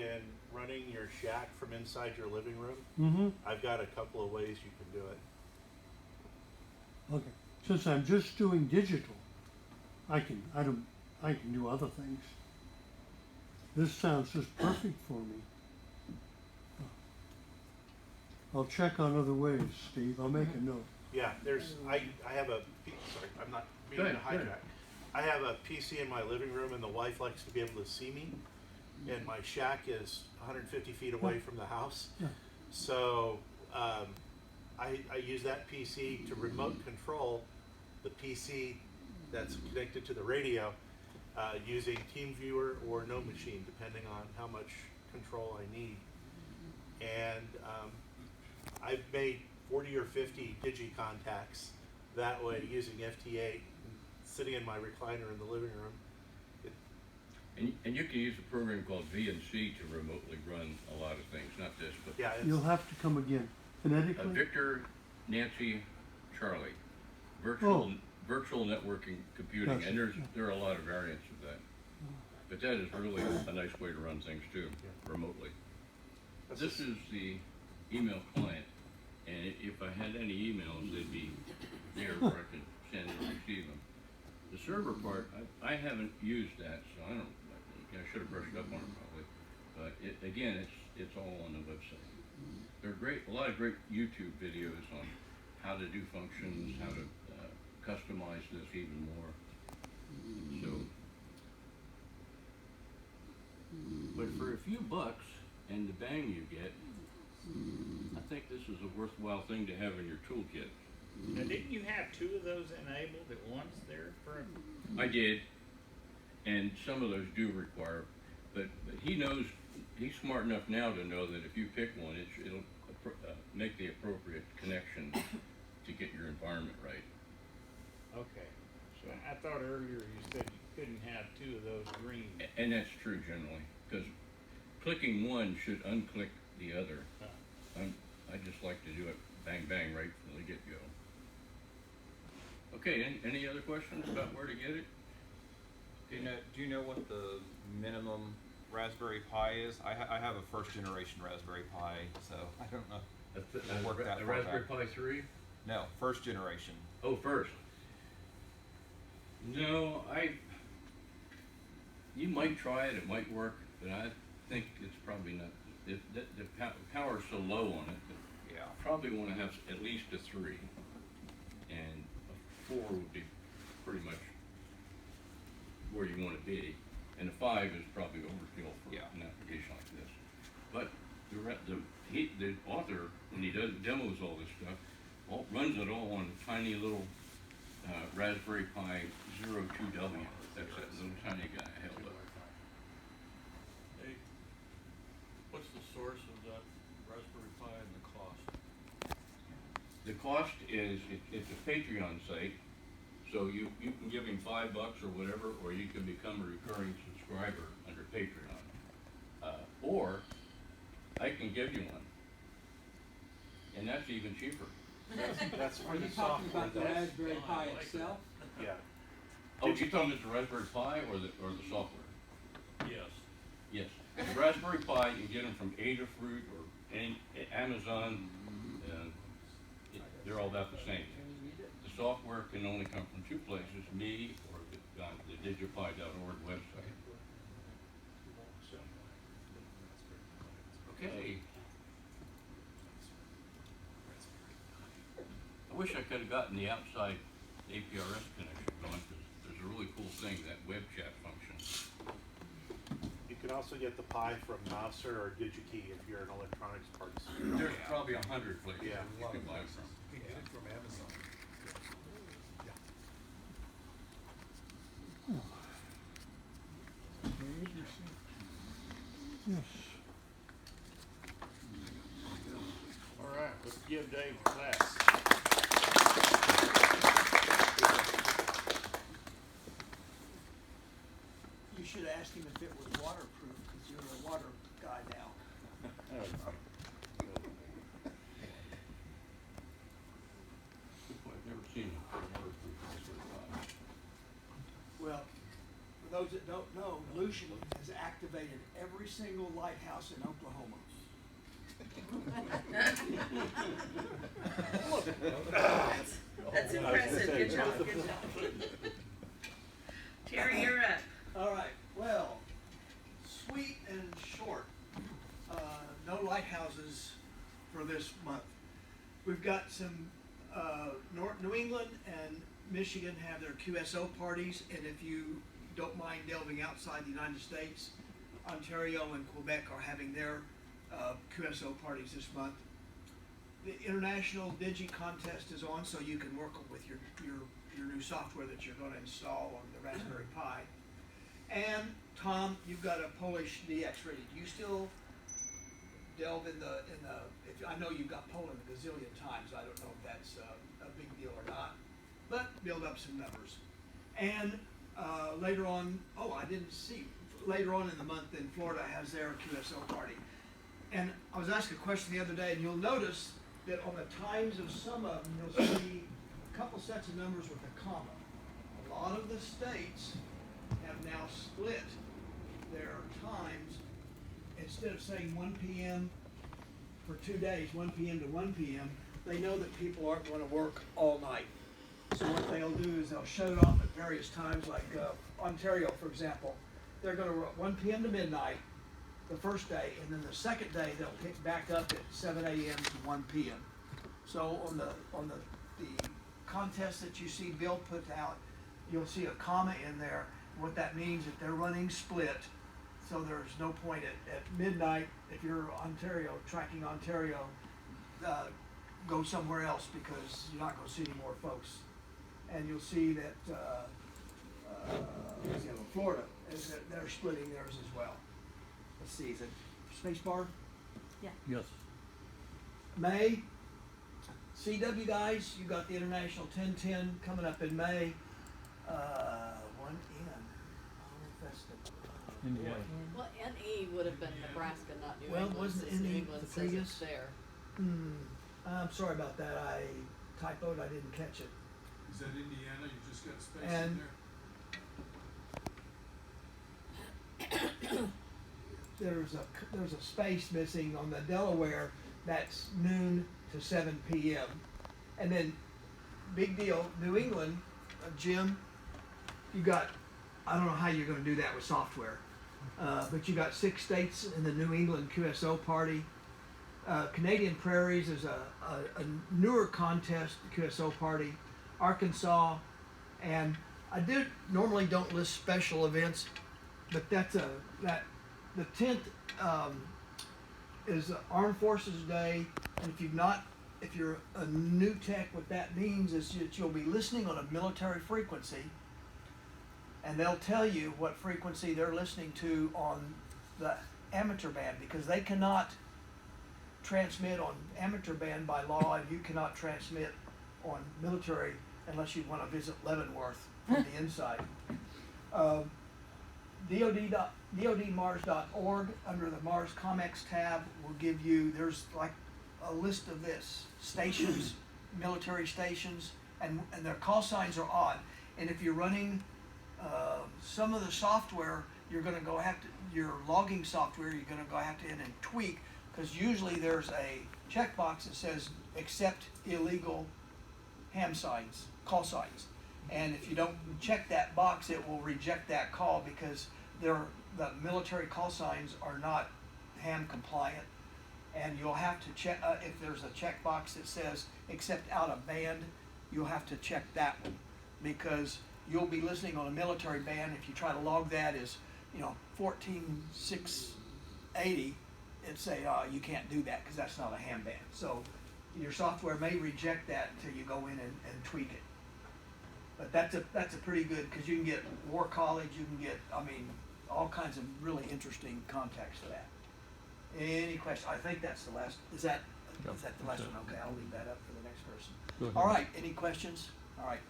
in running your shack from inside your living room, Mm-hmm. I've got a couple of ways you can do it. Okay. Since I'm just doing digital, I can do other things. This sounds just perfect for me. I'll check on other ways, Steve. I'll make a note. Yeah, I have sorry, I'm not meaning to hijack. I have a PC in my living room, and the wife likes to be able to see me, and my shack is 150 feet away from the house. Yeah. So I use that PC to remote control the PC that's connected to the radio using TeamViewer or No Machine, depending on how much control I need. And I've made 40 or 50 digi contacts that way using FT8, sitting in my recliner in the living room. And you can use a program called VNC to remotely run a lot of things, not this, but Yeah, You'll have to come again. Phonetically? Victor, Nancy, Charlie, Oh. virtual networking computing, Gotcha. and there are a lot of variants of that. But that is really a nice way to run things too, remotely. This is the email client, and if I had any emails, they'd be there where I could send and receive them. The server part, I haven't used that, so I should have brushed up on it probably. But again, it's all on the website. There are a lot of great YouTube videos on how to do functions, how to customize this even more. So, but for a few bucks and the bang you get, I think this is a worthwhile thing to have in your toolkit. Now, didn't you have two of those enabled at once there for? I did, and some of those do require, but he knows, he's smart enough now to know that if you pick one, it'll make the appropriate connection to get your environment right. Okay. So, I thought earlier you said you couldn't have two of those green. and that's true generally, because clicking one should unclick the other. I just like to do it bang bang right from the get-go. Okay, any other questions about where to get it? Do you know what the minimum Raspberry Pi is? I have a first generation Raspberry Pi, so I don't know. We'll work that A far Raspberry back. Pi 3? No, first generation. Oh, first. No, you might try it, it might work, but I think it's probably not, the power's so low on it that Yeah. probably want to have at least a 3, and a 4 would be pretty much where you want to be, and a 5 is probably overkill for an application like this. But the author, when he demos all this stuff, runs it all on a tiny little Raspberry Pi 02W. That's that little tiny guy I held up. Hey, what's the source of that Raspberry Pi and the cost? The cost is, it's a Patreon site, so you can give him $5 or whatever, or you can become a recurring subscriber under Patreon. Or I can give you one, and that's even cheaper. That's for Are the you talking software. about the That's, Raspberry Pi itself? yeah. Oh, you talking about the Raspberry Pi or the software? Yes. Yes. The Raspberry Pi, you get them from Adafruit or Amazon. They're all about the same. The software can only come from two places, me or the DigiPi.org website. So, okay. I wish I could have gotten the outside APRS connection going, because there's a really cool thing, that web chat function. You can also get the Pi from Mouser or DigiKey if you're an electronics parts. There's probably 100 places Yeah. you can buy from. You can get it from Amazon. Yes. All right, let's give Dave a class. You should ask him if it was waterproof, because you're a water guy now. Good point. I've never seen a waterproof Raspberry Pi. Well, for those that don't know, Lucian has activated every single lighthouse in Oklahoma. That's impressive, good job, good job. Terry, you're up. All right, well, sweet and short, no lighthouses for this month. We've got some, New England and Michigan have their QSO parties, and if you don't mind delving outside the United States, Ontario and Quebec are having their QSO parties this month. The International Digi contest is on, so you can work with your new software that you're gonna install on the Raspberry Pi. And Tom, you've got a Polish DX ready. Do you still delve in the, I know you've got Poland a gazillion times, I don't know if that's a big deal or not, but build up some numbers. And later on, later on in the month in Florida has their QSO party. And I was asked a question the other day, and you'll notice that on the times of some of them, you'll see a couple sets of numbers with a comma. A lot of the states have now split their times. Instead of saying 1 p.m. for 2 days, 1 p.m. to 1 p.m., they know that people aren't going to work all night. So what they'll do is they'll shut it off at various times, like Ontario, for example. They're going to run 1 p.m. to midnight the first day, and then the second day they'll pick back up at 7 a.m. to 1 p.m. So on the contest that you see Bill put out, you'll see a comma in there. What that means is that they're running split, so there's no point at midnight if you're tracking Ontario, go somewhere else because you're not going to see any more folks. And you'll see that Florida they're splitting theirs as well. Let's see, is it space bar? Yes. May, CW guys, you got the International 1010 coming up in May. One in. I wonder if that's the. Indiana. Well, NE would have been Nebraska, not New Well, England, wasn't since New NE England the says previous? it's there. I'm sorry about that. I typoed. I didn't catch it. Is that Indiana? You just got space And- in there? There's a space missing on the Delaware. That's noon to 7 p.m. And then, big deal, New England, Jim, you got, I don't know how you're going to do that with software, but you got 6 states in the New England QSO party. Canadian Prairies is a newer contest, QSO party. Arkansas, and I normally don't list special events, but the 10th is Armed Forces Day, and if you're a new tech, what that means is that you'll be listening on a military frequency, and they'll tell you what frequency they're listening to on the amateur band, because they cannot transmit on amateur band by law, and you cannot transmit on military unless you want to visit Leavenworth from the inside. DoDMars.org, under the Mars Comex tab, will give you, there's like a list of stations, military stations, and their call signs are odd. And if you're running some of the software, you're going to your logging software, you're going to go have to in and tweak, because usually there's a checkbox that says accept illegal ham signs, call signs. And if you don't check that box, it will reject that call, because the military call signs are not ham compliant. And you'll have to check, if there's a checkbox that says accept out of band, you'll have to check that one, because you'll be listening on a military band. If you try to log that as 14680, it'd say you can't do that because that's not a ham band. So your software may reject that until you go in and tweak it. But that's a pretty good, because you can get War College, you can get, all kinds of really interesting context for that. Any questions? I think that's the last. Is that the last one? Okay, I'll leave that up for the next person. Go ahead. All right. Any questions? All right.